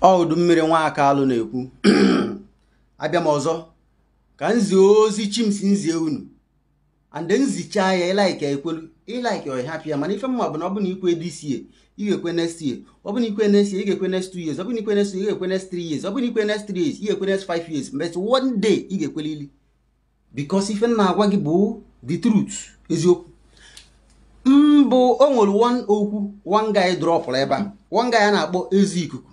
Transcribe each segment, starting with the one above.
Ọdụ mmiri nwa aka alụ na-ekwu abịa m ọzọ ka nzie ozi chimsi nzie unu and nzicha ya ịlaike ekwelu ịlaike ọ happy ya mana ife mma bụ na ọ bụ na ikwe this year ị ga-ekwe next year, ọ bụ na ikwe next year ị ga-ekwe next 2 years, ọ bụ na ikwe next year ị ga-ekwe next 3 years, ọ bụ na ikwe next 3 years ị ga-ekwe next 5 years, but one day ị ga-ekwelili because ife na-agwa gị bụ the truth, eziokwu. Mbụ o nwere one guy drop ebe a, one guy a na-akpọ ezi ikuku.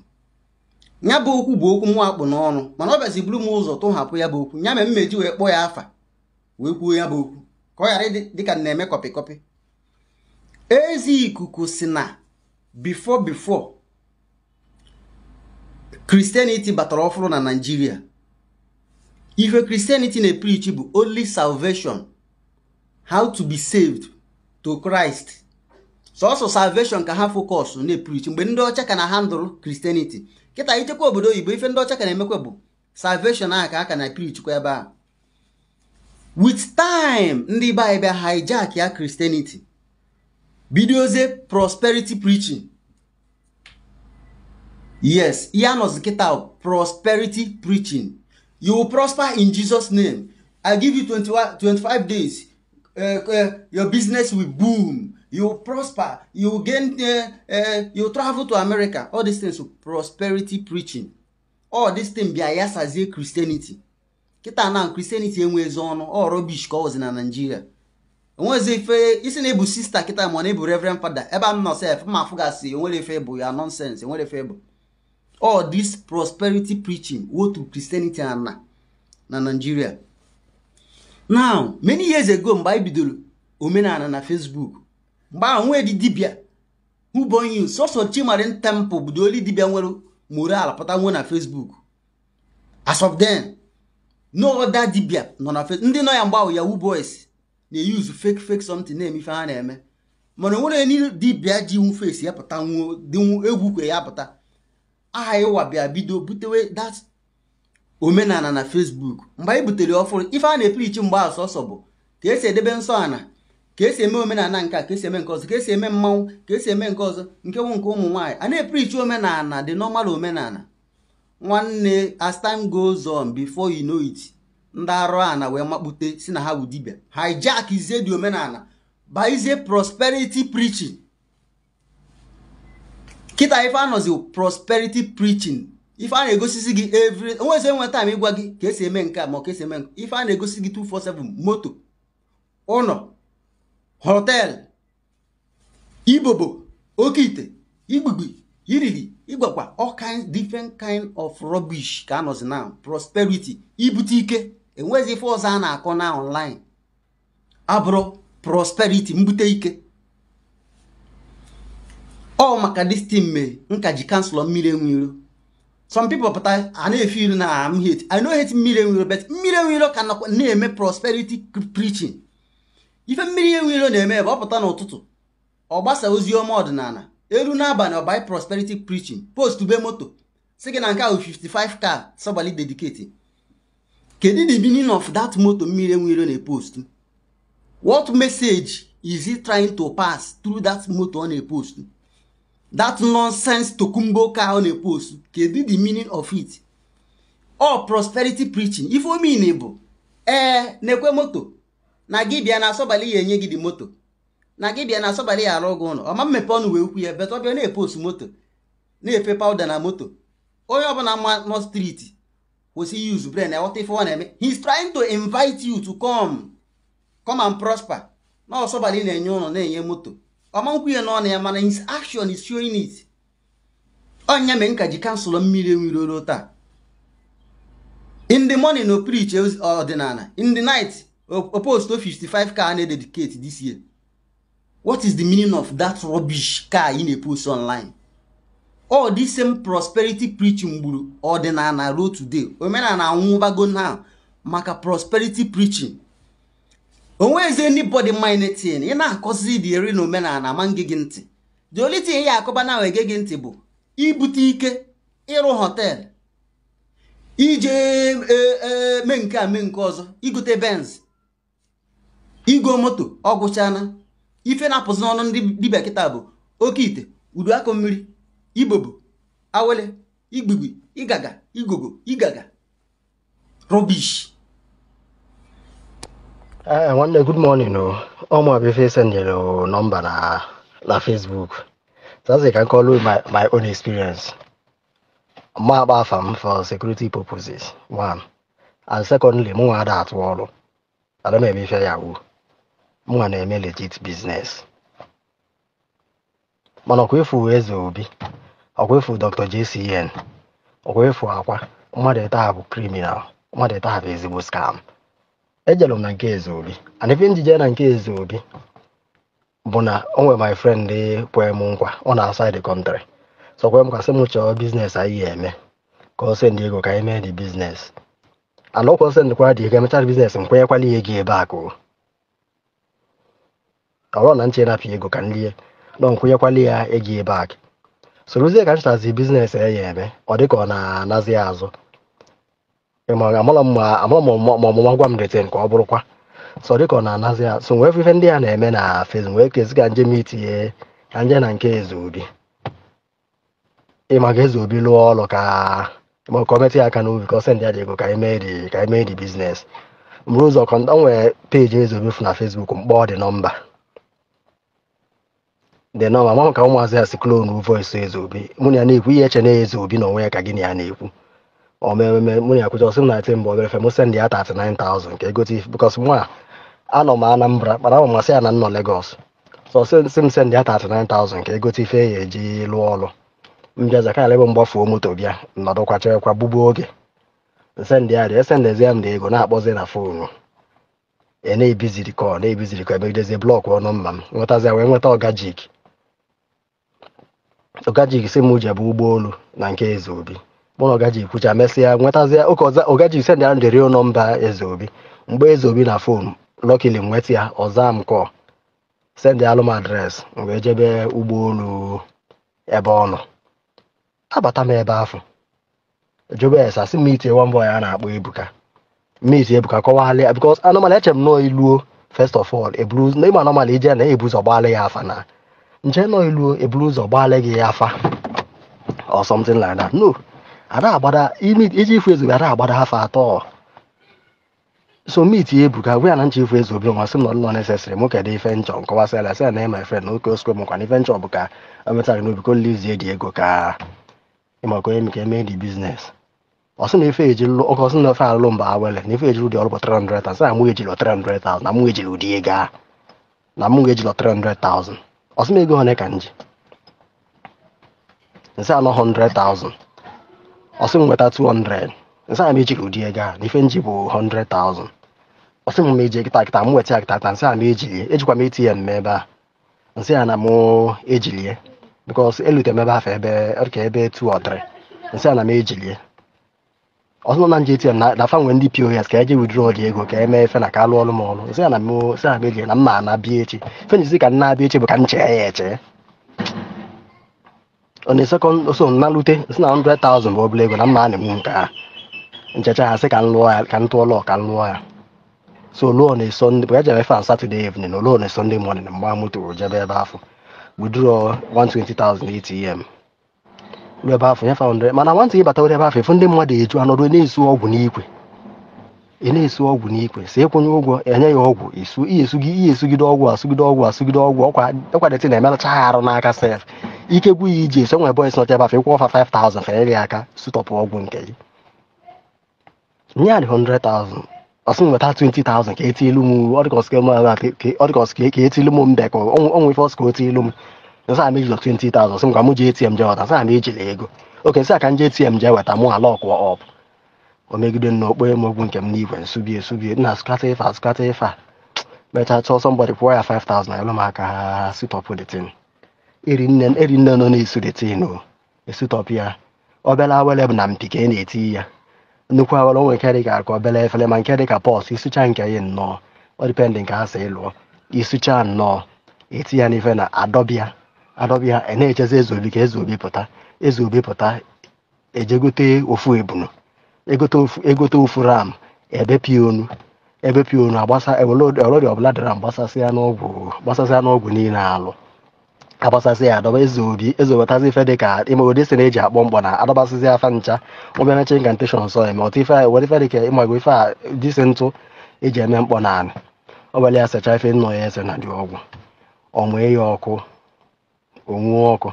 Nya bụ okwu bụ okwu mụ akpụ n'ọnụ mana ọ bịazi buru m ụzọ tụhapụ ya bụ okwu nya mere mmeji wee kpọọ ya afa wee kwuo ya bụ okwu ka ọ ghara dịka na-eme kọpị. Ezi ikuku si na before Christianity batara ọfụrụ na Nigeria, ife Christianity na-preach bụ only salvation, how to be saved to Christ. So salvation ka ha focus na-preach mgbe ndị ọcha ka na handle Christianity. Kita ichekwa obodo oyibo ife ndị ọcha ka na-emekwa bụ salvation aka aka na preach kwa ebe a. With time ndị be bịa hijack ya Christianity bidozie prosperity preaching. Yes, ya nọzi kita prosperity preaching. You will prosper in Jesus name. I give you 25 days. Your business will boom. You will prosper. You will gain. You will travel to America. All these things, prosperity preaching. All these things be as Christianity. Kita na Christianity enwe zono. All rubbish cause in Nigeria. Onweze ife isi na ebu sister kita mo na ebu reverend father. Eba am no self ma fugasi onwere ife bụ ya nonsense. Onwere ife bụ. All this prosperity preaching go to Christianity na Nigeria. Now, many years ago, mgbe bidoro omenala na Facebook, mgbe onwe di dibia who born you so Chimarin temple bụ the only dibia nwere moral pụta nwe na Facebook. As of then, no other dibia nọ na Facebook. Ndị nọ ya mgbe Yahoo boys na use fake something na-eme ife ha na-eme. Mana nwere ni dibia ji nwu face ya pụta nwu dị egwu kwe ya pụta. Aha ịwa bịa bido butewe that omenala na Facebook. Mgbe butere ọfụrụ ife a na-epreach mgbe asọsọ bụ ka esi edebe nsọ ana, ka esi eme omenala nke ka esi eme nke ọzọ, ka esi eme mmanwụ, ka esi eme nke ọzọ, nke nwu nke ụmụ nwaanyị. A na-epreach omenala the normal omenala. Nwanne as time goes on before you know it, ndị arụ ana wee makpute si na ha bụ dibia. Hijack izie the omenala by izie prosperity preaching. Kita ife anọzi prosperity preaching. If I negotiate gị every once one time ịgwa gị ka esi eme nke a ma ka esi eme nke. If I negotiate gị 247 moto, ụlọ, hotel, ibobo, okite, igbugbi, iriri, igbakwa, all kinds different kind of rubbish ka anọzi now. Prosperity, ibute ike, enwezi ife ọzọ a na-akọ na online. Abụrụ prosperity mbute ike. All maka this team me nka ji cancel mmiri enwiro. Some people but I feel na I'm hate. I know hate mmiri but mmiri can na-eme prosperity preaching. Ife mmiri enwiro na-eme ebe ọ pụta n'ụtụtụ. Ọ gbasa ozi ọma ọdịnala. Eru n'abalị ọ by prosperity preaching. Post be moto. Sị gị na nke ahụ 55 car somebody dedicated. Kedu the meaning of that moto mmiri enwiro na post? What message is he trying to pass through that moto on a post? That nonsense Tokumbo car on a post. Kedu the meaning of it? All prosperity preaching. If you mean able, nekwe moto. Na gibia na sobali yenye gi di moto. Na gibia na sobali ya rogo ono. Oma mmepe onu we ukwu ye, but obia na post moto. Na epe powder na moto. Onye obana no street. We see use brain. What if one eme? He's trying to invite you to come and prosper. Na sobali na enye ono na enye moto. Mana his action is showing it. Onya menka ji cancel mmiri enwiro taa. In the morning no preach ordinana. In the night opposed to 55 car na dedicate this year. What is the meaning of that rubbish car in a post online? All this same prosperity preaching gburu ordinana road today. Omenana anwụbago now maka prosperity preaching. Onweze anybody mind thing. You na cause the eri no mena na mangi ginti. The only thing ya akoba na wege ginti bụ ibute ike, ịrụ hotel, ije menke ọzọ, igote Benz, igo moto, ọgwụchana. Ife na apụzi n'ọnụ ndị dibịa kịta bụ oke ite, udu akọ mmiri, ibobo, awele, Igbigbi, Igaga, Igogo, Igaga. Rubbish. One day, good morning. All my people send your number na Facebook. So as I can call you my own experience. My about farm for security purposes. One. And secondly, more other at all. I don't know if you are more na eme legit business. Mana okwefu eze obi. Okwefu Dr. JCN. Okwefu akwa. Mmadụ ete bụ criminal. Mmadụ ete bụ ezigbo scam. Ejelu m na nke eze obi. And if njije na nke eze obi bụ na o nwere my friend kwe m nkwa ọ na-outside the country. So kwe m ka sị m chọọ business anyị eme ka ọ send ego ka anyị mee the business. And ọ kwa send kwa dị ego emechara business m kwenyekwala ihe gị ebe akụ. Ka ọ na nche na-apị ego ka nlie na nkwenyekwala ya ego ebe akụ. So ruzie ka nchetazi business ya eme ọ dị ka ọ na-anazi azụ. Amala ma gwa m return ka ọ bụrụkwa. So dị ka ọ na-anazi azụ. So nwee ife ndị a na-eme na Facebook wee kezi ka nje meetie ka nje na nke eze obi. Ịma ga eze obi lụọ ọrụ ka kọmeti aka n'obi ka ọ send ya dị ego ka anyị mee the business. Mgbe ụzọ kọnta nwee peji eze obi fụ na Facebook mkpọ dị nọmba. The number mama ka ụmụazị ya si clone voice eze obi. Mụ na ya na-ekwu ihe eche na eze obi na onwe ya ka gị na ya na-ekwu. O mee mụ na ya kwụcha ọsị m na ete mbọ obere fe mụ send ya 39,000 ka ego tif because mụ anọ m Anambra mana ama masị ya na nọ Lagos. So sị m send ya 39,000 ka ego tife ya eji lụọ ọrụ. Mbịaza ka alebe mgbafuo moto bịa nọdụkwa chekwa gbugbo oge. Send ya dị esendezi ya m dị ego na-akpọzi na fonu. Na-ebiziri kọ emegidezie blọk ọnụ mma m nwetazi ya wee nweta Ogajik sị m jebe ụgbọelu na nke eze obi. Mụ na Ogajik kwucha mesịa nwetazie oke ọza Ogajik send ya ndịrị nọmba eze obi. Mgbe eze obi na fon lọkili m nweta ya ọza m kọ send ya alụm adres wee jebe ụgbọelu ebe ọ nọ. Abata m ebe afọ jobe esa si meet one boy a na-akpọ Ebuka. Meet Ebuka kọwalịa because anọmali eche m nọ iluo first of all ebulu na ịma anọmali ije na ebu ụzọ gbalị ya afa na nje nọ iluo ebulu ụzọ gbalị gị ya afa or something like that. No, ada agbada iji ifu ezobi ada agbada afa atọ. So meet Ebuka gwe na nche ifu ezobi nwa sị m nọ necessary mụ kedu ife nchọ nkọwasịala sị na my friend oke osko m kwa ife nchọ bụ ka emetara n'obi ko lizie dị ego ka ịmaka onye ka eme the business. Ọsị na ife ejiri ọkọ ọsị na ofe alụ mba awele na ife ejiri ụdị ọrụ bụ 300,000 sị na mụ ejiri 300,000 na mụ ejiri ụdị ego a na mụ ejiri 300,000. Ọsị m ego one ka nji nsị anọ 100,000. Ọsị m nweta 200 nsị na m ejiri ụdị ego a na ife nji bụ 100,000. Ọsị m eji kịta m weta kịta nsị na m ejikwa m ATM ebe a nsị ya na mụ ejilie because elute m ebe afọ ebe 2 or 3 nsị ya na m ejilie. Ọsọ na nje ATM na fa nwe ndị POS ka eje withdraw dị ego ka eme efe na ka alụ ọrụ m ọrụ. Nsị ya na m sị na m ejilie na mma na-abịa echi fenjizi ka nna abịa echi bụ ka m chee ya eche. On the second so na lute nsị na 100,000 bụ obere ego na mma na m nke a nchecha ha sị ka m lụọ ya ka m tụọ lụọ ka m lụọ ya. So lụọ na Sunday bụ ejebe efe on Saturday evening lụọ na Sunday morning mgba moto jebe ebe afọ withdraw 120,000 ATM ebe afọ ya 500 mana nwantị ịbata ebe afọ efu ndị mmadụ eju anọdụ na-esu ọgwụ n'ikwe na-esu ọgwụ n'ikwe si ịkwụnye ụgwọ enye ya ọgwụ esugide ọgwụ ọkwa deti na-emelụcha ha arụ n'aka sef ike gwu ya iji eso nwere boys nọcha ebe afọ ịkwụ ọfa 5,000 fere ya aka sutọpụ ọgwụ nke gị nye ya dị 100,000. Ọsị nweta 20,000 ka etilu m ọdịkọs ka etilu m mbe ka ọnwụ ife ọsị ka o tilu m nsị m ejilo 20,000 sị m ka m ji ATM je weta nsị m ejila ego oke nsị ka m ji ATM je weta mụ ala ọkụọ ọp o megide na okpere m ogwu nke m n'igwe nsubie na skata ife a mecha chọọ somebody kwụọ ya 5,000 na elu m aka ha sitọpụ the tin eri nne nọ na-esu the tin o esutọpụ ya obere awele bụ na mpi ka ị na-eti ya nnukwu awele onwe nke dị ka aka obere efere ma nke dị ka pọs isucha nke ya nnọọ ọ dipendị nke ha si ịlụọ isucha nnọọ eti ya n'ife na adọbịa na-echezi eze obi pụta ejegote ofu ebunu egote ofu ram ebepịa onu agbasa ọlọdị ọbụla dara gbasasịa n'ọgwụ niile alụ agbasasị ya adọba eze obi ezobatazi ife dịka ime ụdị si na-eji akpọ mkpọ na adọbasịzi afa ncha ọbịa meche incantation nsọ eme ọtụ ife were ife dịka ịmago ife a disi ntụ eji eme mkpọ na anị ọbịala ya secha ife nnọ ya ese na dị ọgwụ ọmụe ya ọkụ onwuo ọkụ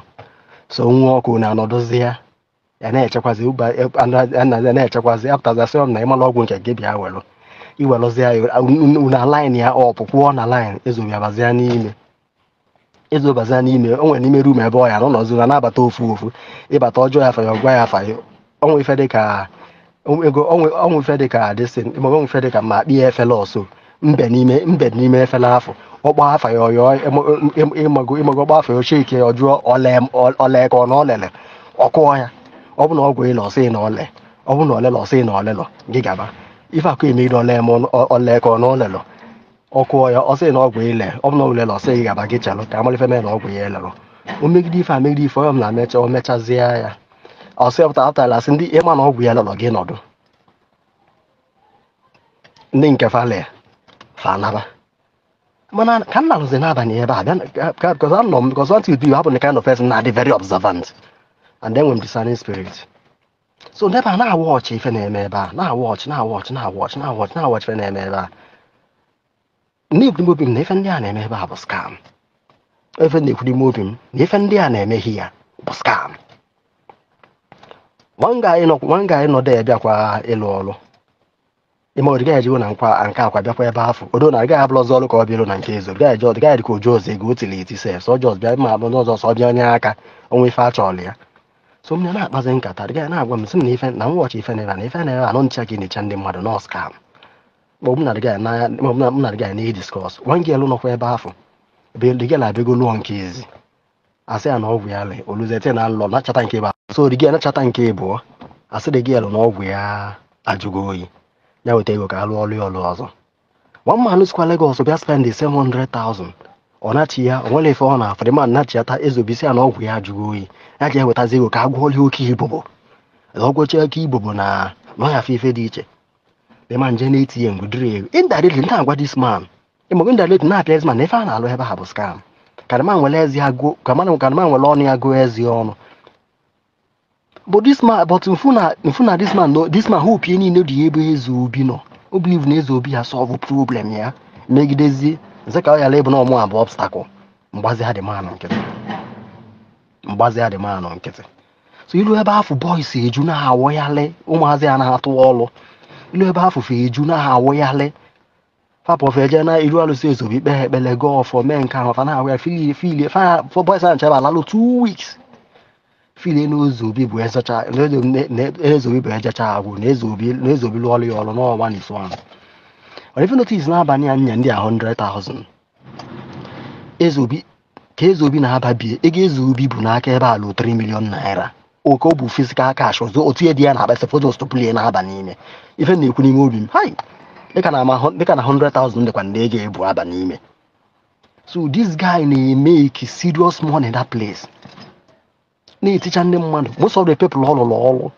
so onwuo ọkụ na-anọdụzi ya na-echekwazi na-echekwazi apụtazasị na ịmala ọgwụ nke gị bịa welụ iwelụzi ya na line ya ọpụ kwụọ na line ezobịabazia n'ime o nwere n'ime rum ebe ọ ya n'ọnọzi na na-abata ofu ịbata ọjọọ ya fa ya ọgwa ya fa ya onwe ife dịka desin onwe ife dịka ma kpie efele ọsọ mbe n'ime efele afọ ọkpọ afa ya ọyọ ịmago ọkpọ afa ya ochie ike ya ọjụọ ole ka ọ na olele ọkụọ ya ọ bụ na ọgwụ ịlọ ọsị na ole ọ bụ na olele ọsị na olelọ gị gaba ife akụ emegide ole ka ọ na olelọ ọkụọ ya ọsị na ọgwụ ile ọ bụ na olele ọsị gị gaba gị chelụ ka amalife mee na ọgwụ ya elelọ o megide ife onye m na-emecha o mechazie ya ọsị apụtala asị ndị ịma na ọgwụ ya lelọ gị nọdụ ndị nke fanaba mana ka m na-alụzi n'abalị ebe a bịa because what you do, you happen the kind of person na dị very observant and then when discerning spirit so n'ebe a na-awọchị ife na-eme ebe a na-awọchị ife na-eme ebe a na-ekwudi obi m na ife ndị a na-eme ebe a bụ scam ife na-ekwudi m obi m na ife ndị a na-emeghi ya bụ scam nwa ga anyị nọdụ bịakwa ịlụ ọrụ ime odiga ejigo na nke akwa bịakwa ebe afọ odo na agaghị abụla ọzọ ọrụ ka ọ bịarụ na nke ezo gaghị dị ka oju ọzọ ego otili eti sef so ọjọọ bịa ma abụ n'ọzọ sọ bịa onye aka onwe ife achọọlụ ya so m na-akpazi nkata dịga na-agwa m sị m na ife na mwọchị ife na ife na anọ ncha ka ịnecha ndị mmadụ nọ skam ma m na dịga na diskọs nwa gị elu nọkwa ebe afọ dịgala abịago lụọ nke ezi asị ya na ọgwụ ya le oluzete na nlọ nachata nke bụ so dịga nachata nke ịbụọ asị dị gị elu na ọgwụ ya ajụgo oyi ya weta ego ka alụ ọlụ ya ọlụ ọzọ nwa mmanụ sikwa Lagos bịa spend 700,000 ọ nachi ya onwere ife ọ na-afọ dị mmadụ nachi ya ta ezobisi ya na ọgwụ ya ajụgo oyi ya ji ewetazi ego ka a gwọọlie oke ibobo ọgwọchi oke ibobo na ọ ya fe ife dị iche dịma nje na-etinye ngudiri ego indirectly ndị agwa this man ịmago indirectly na-apịa ezi man na ife a na-alụ ebe ha bụ scam kadịma nwere ọnụ ya gụọ ezi ọnụ but this man mfu na this man hope ye niile dị ebe eze obi nọ o believe na eze obi ya solve problem ya megidezi nze ka ọ yala ịbụ na ọmụ abụ obstacle mgbazi ha dị manụ nkịtị so ilu ebe afọ boys eju na awọyalị ụmụazị a na-atụ ọlụ ilu ebe afọ fe eju na awọyalị fapọfe eje na ilu alụsị eze obi kpee ekpele gọfọ mee nke ahụ fa na awọ ya filie fa boys na nchebe alalụ 2 weeks file n'ozu obi bụ ejecha agwụ na eze obi lụọlụ ya ọrụ n'ọnwa na iso ahụ mana ife notice n'abalị ya nya ndị a 100,000 eze obi na-aba bie ego eze obi bụ n'aka ebe a lụ 3 million naira oke ọ bụ physical cash ọzọ otu ihe dị ya na-akpa sefotos tụpụlie na-aba n'ime ife na-ekwu n'ime obi m hai dịka na 100,000 dịkwa ndị ego ebu aba n'ime so this guy na-emeke serious money in that place na-eticha ndị mmadụ most of the people ọ lụrụ ọrụ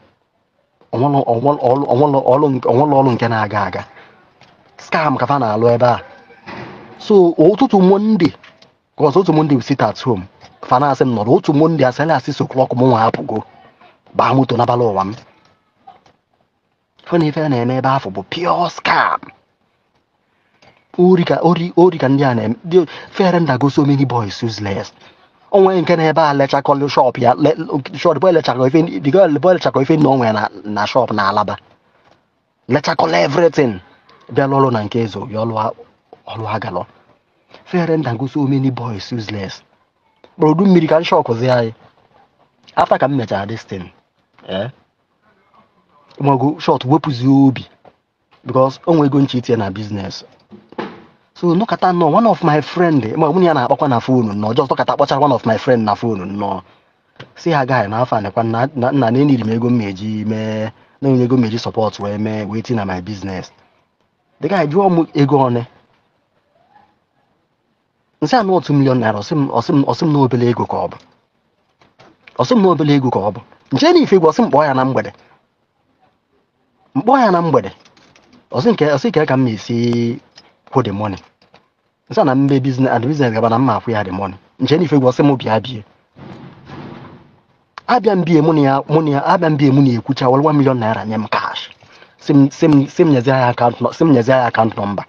ọrụ nke na-aga aga scam ka fa na-alụ ebe a so ụtụtụ monde ka ọzọ otu monde sit at home fa na-asị m nọrọ otu monde asịrị asị soklọk m nwa apụgo baa moto n'abalị ụwa m fe na ife na-eme ebe afọ bụ pure scam ori ka ndị a na-eme fere ndago so many boys useless onwe nke na ebe a lechakọlụ shop ya shop bụ lechakọ ife na onwe na shop na Alaba lechakọlụ everything bịa lụrụ na nke ezo ya ọlụ agalọ fere ndago so many boys useless brodu mmiri ka shọkụzi anyị after ka m mechara this thing mago short wepụzi obi because onwe ego nchi itinye na business so nọkata nọ one of my friend mụ ya na-akpakwa na fonu nọ just nọkata kpọchara one of my friend na fonu nọ si ha gaghị na afọ anịkwa nna na-eniri m ego mmeji mee na onye ego mmeji support wee mee wee tinye na my business the guy jụọ m ego one nsị anụ 2 million naira ọsị m na obele ego ka ọ bụ nche na ife ego ọsị mkpọ ya na mgbede ọsị nke ka m esi kwụ the money nsị na mbe business gaba na mma akwụ ya the money Jenny fe was a movie abie. Abian be money, Abian be money, which I will 1 million naira name cash. Sim Yazia account, not Sim Yazia account number.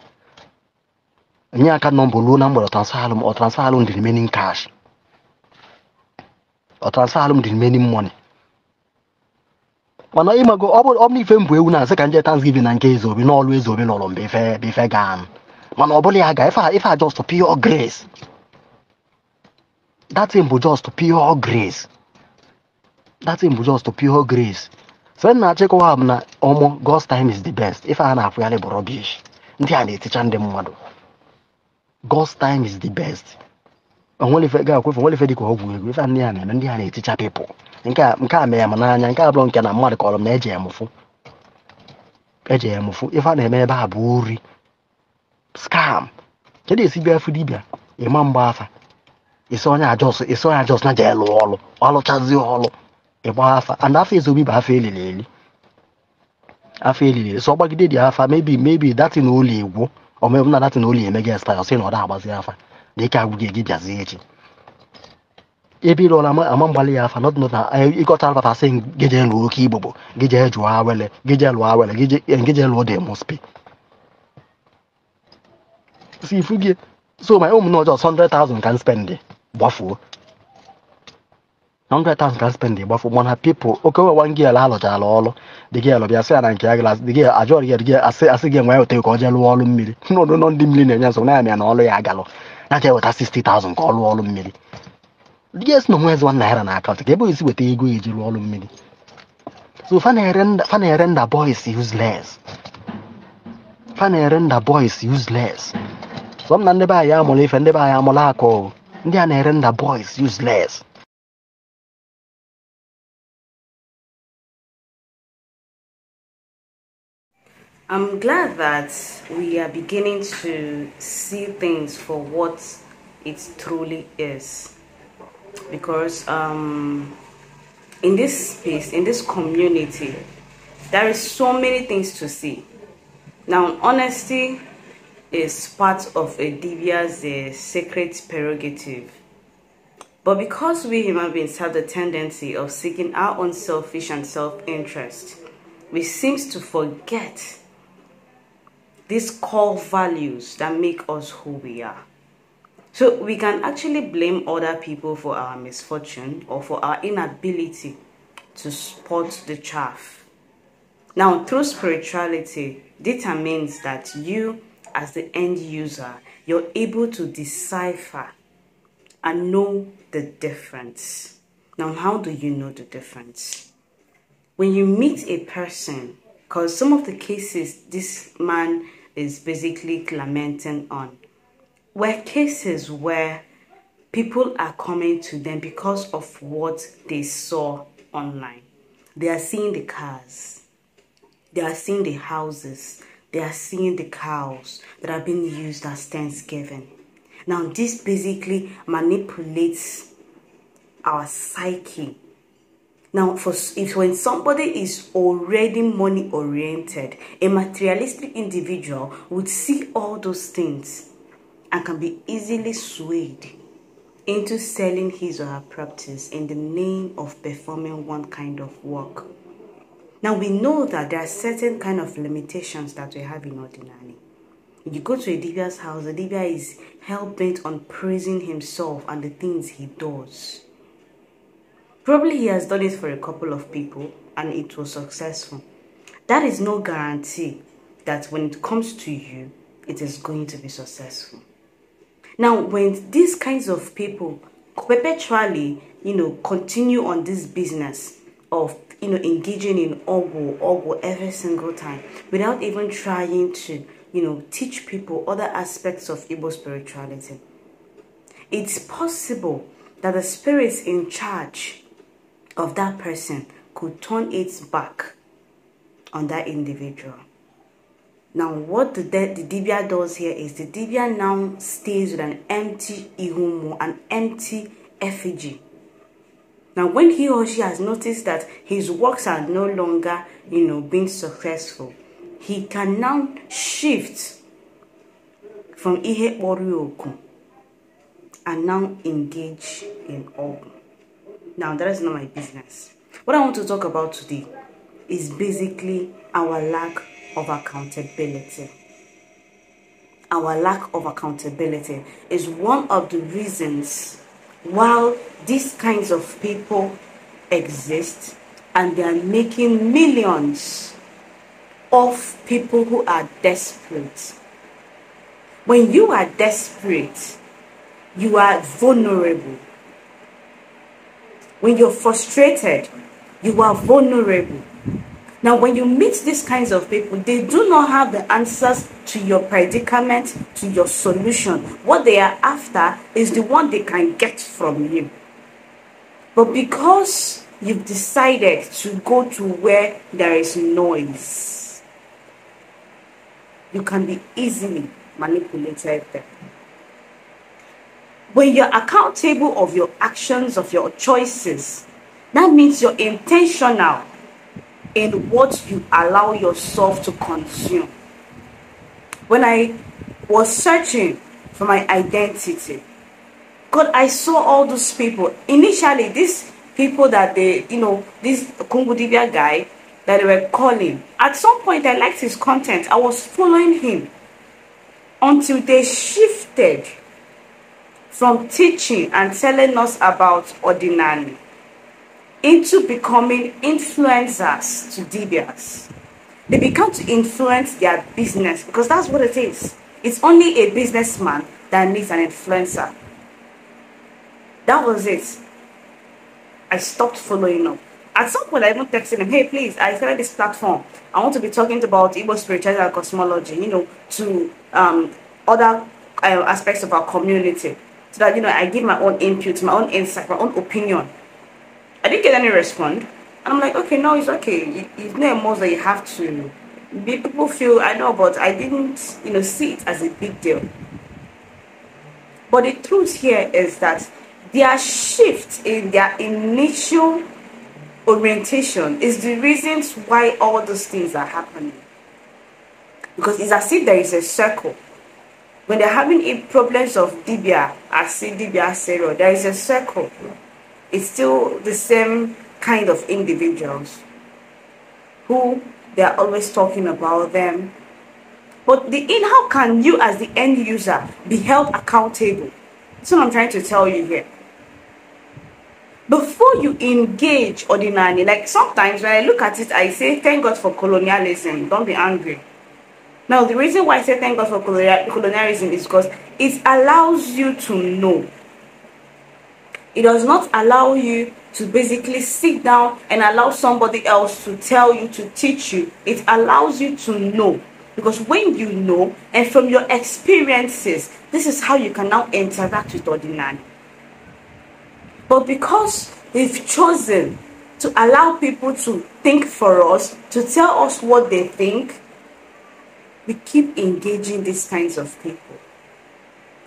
Near account number, low number, or transfer alone the remaining cash. Or transfer alone the remaining money. When I go omni fem we una second Thanksgiving and case will be always will be no be fair gun. Man oboli aga if I just to pure grace. That thing was just to pure grace. That thing was just to pure grace. So na check what na omo God's time is the best. If I na really rubbish. Ndi a teach them mmadu. God's time is the best. Only if ga kwefo only if di ko ogwu if ani ana ndi a teach people. Nke a me ya mananya nke abụrụ nke na mmadụ kọrọ m na eje ya mụfụ ife a na-eme ebe a bụ ori scam kedu esi bịa afụ dibịa ịma mgba afa isi onye ajọs na jee lụọ ọlụ ọlụchazi ọlụ ịgba afa and afọ ezobi bụ afọ elili so ọgbagide dị afa maybe datin oli egwu ọmebe na datin oli eme gị style si na ọ da agbazi afa dị ka agwụ gị bịazi echi ebe ịrụọla ama mgbalị ya afa not na ịkọtara papa sị geje lụọ oke Igbo bụ geje jụọ awele geje lụọ awele geje lụọ de mospe si ifu gị so my own not just 100,000 can spend gbafuo 100,000 can spend gbafuo mana people oke we one girl alụchala ọlụ dị gị alụ bịa sị ya na nke ya glas dị gị ajọrọ ya dị gị asị gị enwe ote ka ọ jee lụọ ọlụ mmiri nọ ndị mmiri na-enye nso na ya na ọlụ ya agalụ na je weta 60,000 ka ọ lụọ ọlụ mmiri yes no mwezi one naira na account ke boy isi weta ego eji lụọ ọlụ mmiri so fanere boys useless so na ndị be anyị amụrụ ife ndị be anyị amụrụ akọ ndị a na-ere nda boys useless. I'm glad that we are beginning to see things for what it truly is. Because in this space, in this community, there is so many things to see. Now, honesty is part of a Divia's sacred prerogative. But because we human beings have the tendency of seeking our own selfish and self-interest, we seem to forget these core values that make us who we are. So we can actually blame other people for our misfortune or for our inability to spot the chaff. Now, through spirituality determines that you, as the end user, you're able to decipher and know the difference. Now, how do you know the difference? When you meet a person, because some of the cases this man is basically lamenting on were cases where people are coming to them because of what they saw online. They are seeing the cars, they are seeing the houses, they are seeing the cows that are being used as Thanksgiving. Now, this basically manipulates our psyche. Now, when somebody is already money-oriented, a materialistic individual would see all those things and can be easily swayed into selling his or her properties in the name of performing one kind of work. Now, we know that there are certain kind of limitations that we have in ordinary. You go to a Divia's house, the Divia is hell-bent on praising himself and the things he does. Probably he has done it for a couple of people and it was successful. That is no guarantee that when it comes to you, it is going to be successful. Now, when these kinds of people perpetually, continue on this business of, engaging in ogo every single time without even trying to, teach people other aspects of Igbo spirituality, it's possible that the spirits in charge of that person could turn its back on that individual. Now, what the Divia does here is the Divia now stays with an empty ihumo, an empty effigy. Now, when he or she has noticed that his works are no longer, being successful, he can now shift from ihe orioku and now engage in all. Now, that is not my business. What I want to talk about today is basically our lack of accountability. Our lack of accountability is one of the reasons why these kinds of people exist, and they are making millions of people who are desperate. When you are desperate, you are vulnerable. When you're frustrated, you are vulnerable. Now, when you meet these kinds of people, they do not have the answers to your predicament, to your solution. What they are after is the one they can get from you. But because you've decided to go to where there is noise, you can be easily manipulated there. When you're accountable of your actions, of your choices, that means you're intentional in what you allow yourself to consume. When I was searching for my identity, God, I saw all those people. Initially, these people that they, this Kungudibia guy that they were calling, at some point I liked his content. I was following him until they shifted from teaching and telling us about ordinary into becoming influencers to Dibias. They began to influence their business, because that's what it is. It's only a businessman that needs an influencer. That was it. I stopped following up. At some point, I even texted him, hey, please, I started this platform. I want to be talking about Igbo spirituality and cosmology, to other aspects of our community. So that, I give my own input, my own insight, my own opinion. I didn't get any response. And I'm like, okay, no, it's okay. It's not more that you have to. People feel, I know, but I didn't, see it as a big deal. But the truth here is that their shift in their initial orientation is the reasons why all those things are happening. Because it's as if there is a circle. When they're having problems of Dibia, Dibia Zero, there is a circle. It's still the same kind of individuals who they're always talking about them. But how can you as the end user be held accountable? That's what I'm trying to tell you here. Before you engage ordinarily, like sometimes when I look at it, I say, thank God for colonialism. Don't be angry. Now, the reason why I say thank God for colonialism is because it allows you to know. It does not allow you to basically sit down and allow somebody else to tell you, to teach you. It allows you to know. Because when you know, and from your experiences, this is how you can now interact with ordinary. But because we've chosen to allow people to think for us, to tell us what they think, we keep engaging these kinds of people.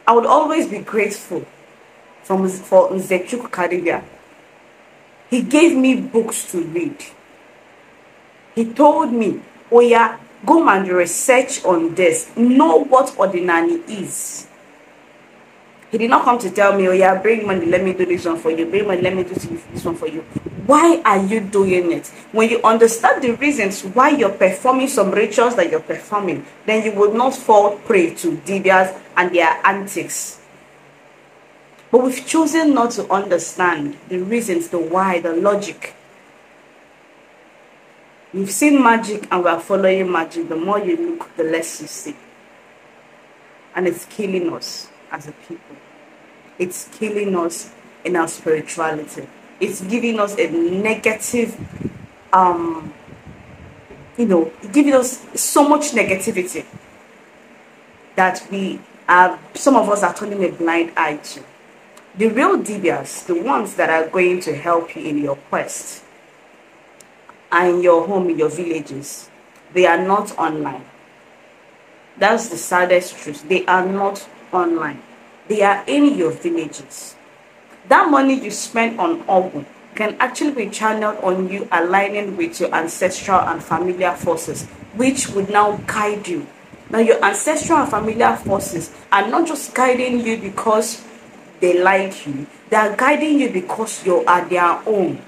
I would always be grateful for Nzechukwu Karibia. He gave me books to read. He told me, oh yeah, go and research on this. Know what ordinary is. He did not come to tell me, oh yeah, bring money, let me do this one for you. Bring money, let me do this one for you. Why are you doing it? When you understand the reasons why you're performing some rituals that you're performing, then you will not fall prey to Dibias and their antics. But we've chosen not to understand the reasons, the why, the logic. We've seen magic and we are following magic. The more you look, the less you see. And it's killing us as a people. It's killing us in our spirituality. It's giving us a negative, giving us so much negativity that some of us are turning a blind eye to. The real Dibias, the ones that are going to help you in your quest and in your home, in your villages, they are not online. That's the saddest truth. They are not online. They are in your villages. That money you spend on Ogun can actually be channeled on you aligning with your ancestral and familiar forces, which would now guide you. Now, your ancestral and familiar forces are not just guiding you because they like you. They are guiding you because you are their own.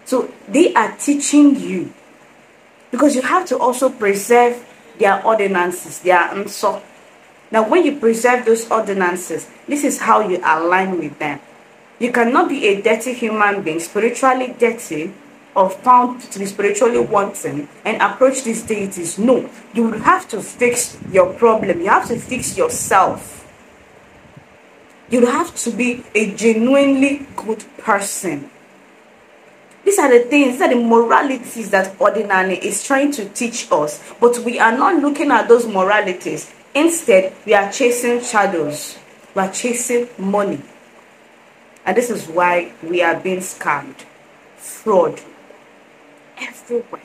So they are teaching you, because you have to also preserve their ordinances, their nso. Now, when you preserve those ordinances, this is how you align with them. You cannot be a dirty human being, spiritually dirty, or found to be spiritually wanting, and approach these deities. No, you would have to fix your problem. You have to fix yourself. You have to be a genuinely good person. These are the things, these are the moralities that ordinary is trying to teach us. But we are not looking at those moralities. Instead, we are chasing shadows. We are chasing money. And this is why we are being scammed. Fraud. Everywhere.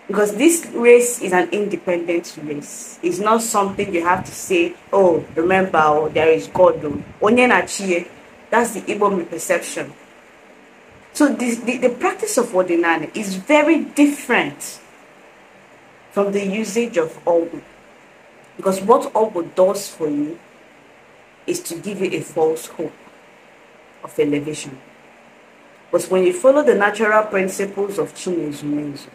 Because this race is an independent race. It's not something you have to say, oh, remember, oh, there is God. That's the Igbo perception. So the practice of ordinary is very different from the usage of Ogu. Because what Ogu does for you is to give you a false hope of elevation. But when you follow the natural principles of Chinezu,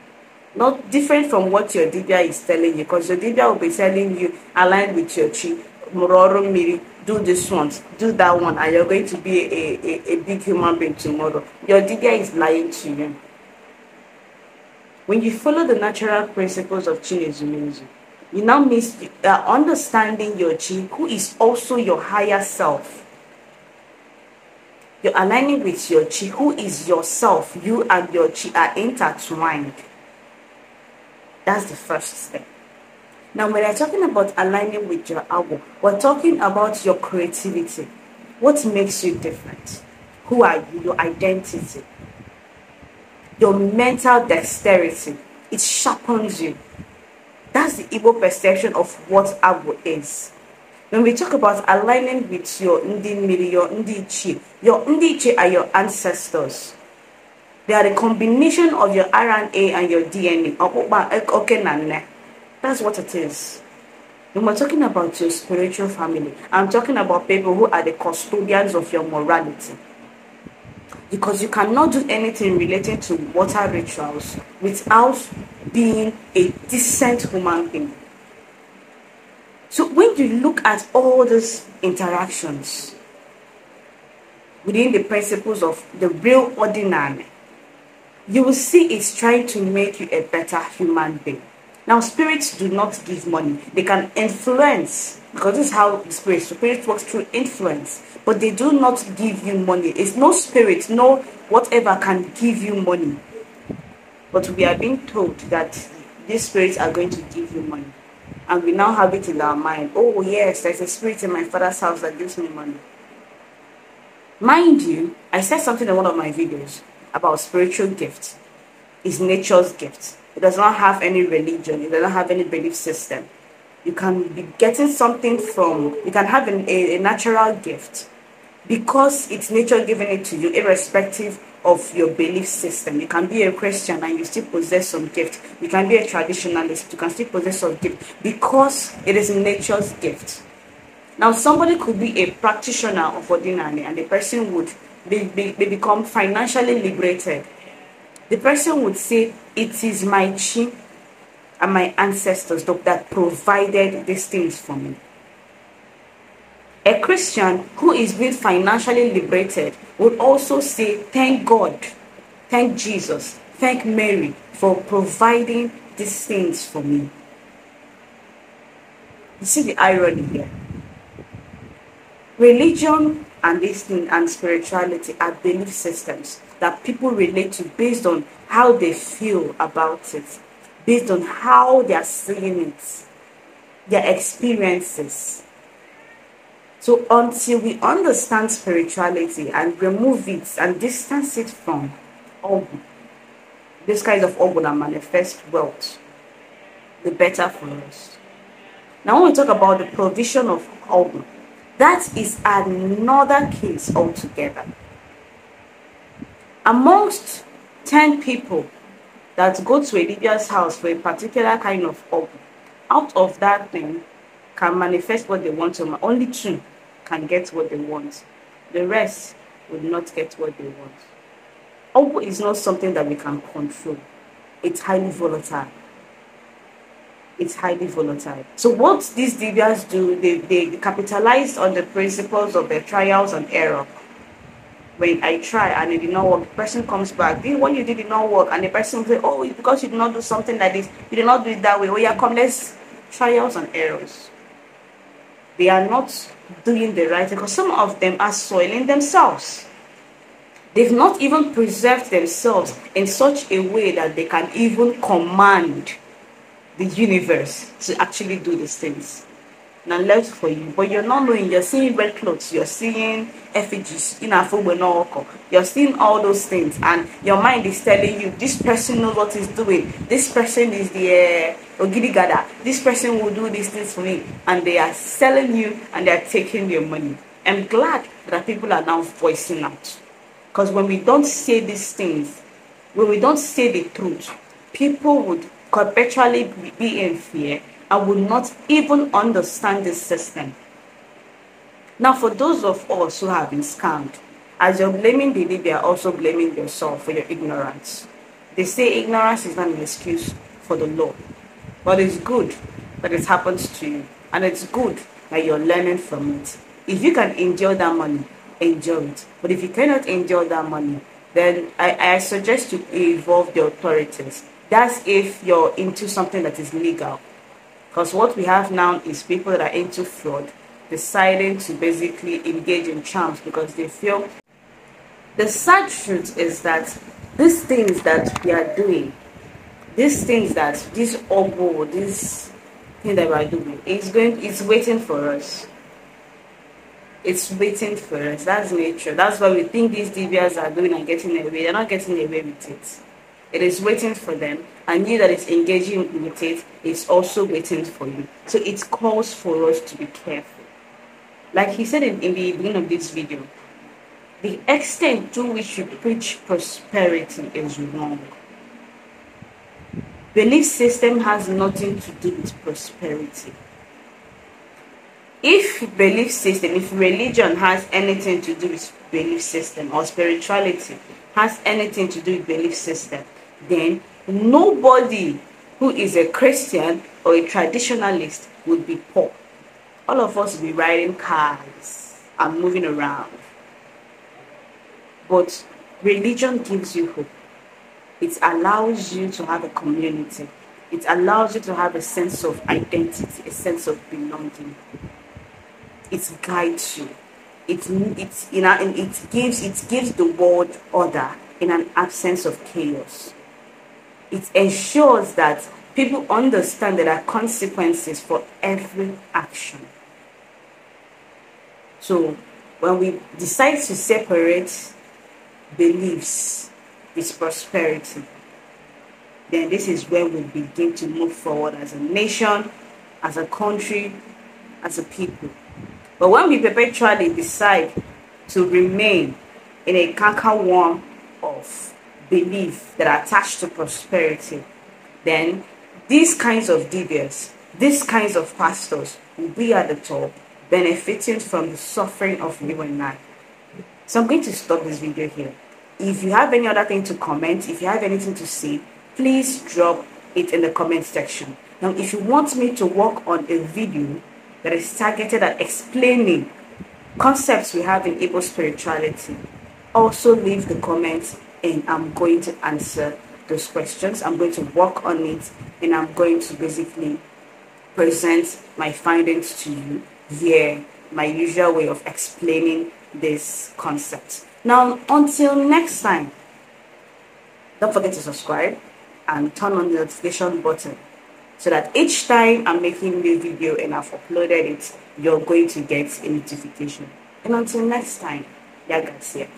not different from what your Dibia is telling you, because your Dibia will be telling you, align with your Chi, Muroro Miri, do this one, do that one, and you're going to be a big human being tomorrow. Your Dibia is lying to you. When you follow the natural principles of Chinezu, you now miss understanding your Chi, who is also your higher self. You're aligning with your Chi, who is yourself. You and your Chi are intertwined. That's the first step. Now, when I'm talking about aligning with your Awo, we're talking about your creativity. What makes you different? Who are you? Your identity. Your mental dexterity. It sharpens you. That's the Igbo perception of what Awo is. When we talk about aligning with your Ndi Miri, your Ndi Chi are your ancestors. They are the combination of your RNA and your DNA. That's what it is. When we're talking about your spiritual family, I'm talking about people who are the custodians of your morality. Because you cannot do anything related to water rituals without being a decent human being. So when you look at all these interactions within the principles of the real ordinary, you will see it's trying to make you a better human being. Now, spirits do not give money. They can influence, because this is how the spirit works through influence. But they do not give you money. It's no spirit, no whatever can give you money. But we are being told that these spirits are going to give you money. And we now have it in our mind. Oh yes, there's a spirit in my father's house that gives me money. Mind you, I said something in one of my videos about spiritual gifts. It's nature's gift. It does not have any religion. It does not have any belief system. You can be getting something from, you can have a natural gift because it's nature giving it to you, irrespective of your belief system. You can be a Christian and you still possess some gift. You can be a traditionalist, you can still possess some gift because it is nature's gift. Now, somebody could be a practitioner of ordinary and the person would become financially liberated. The person would say, it is my Chi and my ancestors that provided these things for me. A Christian who is being financially liberated would also say, thank God, thank Jesus, thank Mary for providing these things for me. You see the irony here. Religion and this thing and spirituality are belief systems that people relate to based on how they feel about it, based on how they are seeing it, their experiences. So until we understand spirituality and remove it and distance it from Ogu, this kind of Ogu that manifest wealth, the better for us. Now when we talk about the provision of Ogu, that is another case altogether. Amongst 10 people that go to a Libya's house for a particular kind of Ogu, out of that thing can manifest what they want to, only 2 can get what they want. The rest will not get what they want. Hope is not something that we can control. It's highly volatile. It's highly volatile. So what these DBAs do, they capitalize on the principles of their trials and error. When I try and it did not work, the person comes back. This what you did not work, and the person will say, "Oh, it's because you did not do something like this. You did not do it that way." Oh yeah, come, let's trials and errors. They are not doing the right thing because some of them are soiling themselves. They've not even preserved themselves in such a way that they can even command the universe to actually do these things. Now left for you, but you're not knowing. You're seeing red clothes, you're seeing effigies in a full, you're seeing all those things, and your mind is telling you this person knows what he's doing, this person is the Ogidigada, this person will do these things for me, and they are selling you and they are taking your money. I'm glad that people are now voicing out, because when we don't say these things, when we don't say the truth, people would perpetually be in fear and would not even understand this system. Now, for those of us who have been scammed, as you're blaming the Libya, are also blaming yourself for your ignorance. They say ignorance is not an excuse for the law, but it's good that it happens to you, and it's good that you're learning from it. If you can enjoy that money, enjoy it. But if you cannot enjoy that money, then I suggest you involve the authorities. That's if you're into something that is legal. Because what we have now is people that are into fraud deciding to basically engage in charms because they feel. The sad truth is that these things that we are doing, these things that this obo, this thing that we are doing, it's waiting for us. It's waiting for us. That's nature. That's why we think these DBS are doing and getting away. They're not getting away with it. It is waiting for them, and you that is engaging with it is also waiting for you. So it calls for us to be careful. Like he said in the beginning of this video, the extent to which you preach prosperity is wrong. Belief system has nothing to do with prosperity. If belief system, if religion has anything to do with belief system, or spirituality has anything to do with belief system, then nobody who is a Christian or a traditionalist would be poor. All of us will be riding cars and moving around. But religion gives you hope. It allows you to have a community. It allows you to have a sense of identity, a sense of belonging. It guides you. It gives the world order in an absence of chaos. It ensures that people understand there are consequences for every action. So when we decide to separate beliefs with prosperity, then this is where we begin to move forward as a nation, as a country, as a people. But when we perpetually decide to remain in a canker-worm of belief that are attached to prosperity, then these kinds of DBS, these kinds of pastors will be at the top, benefiting from the suffering of you and I. So I'm going to stop this video here. If you have any other thing to comment, if you have anything to say, please drop it in the comment section. Now, if you want me to work on a video that is targeted at explaining concepts we have in Igbo spirituality, also leave the comments and I'm going to answer those questions. I'm going to work on it and I'm going to basically present my findings to you via my usual way of explaining this concept. Now, until next time, don't forget to subscribe and turn on the notification button so that each time I'm making a new video and I've uploaded it, you're going to get a notification. And until next time, Yagas here.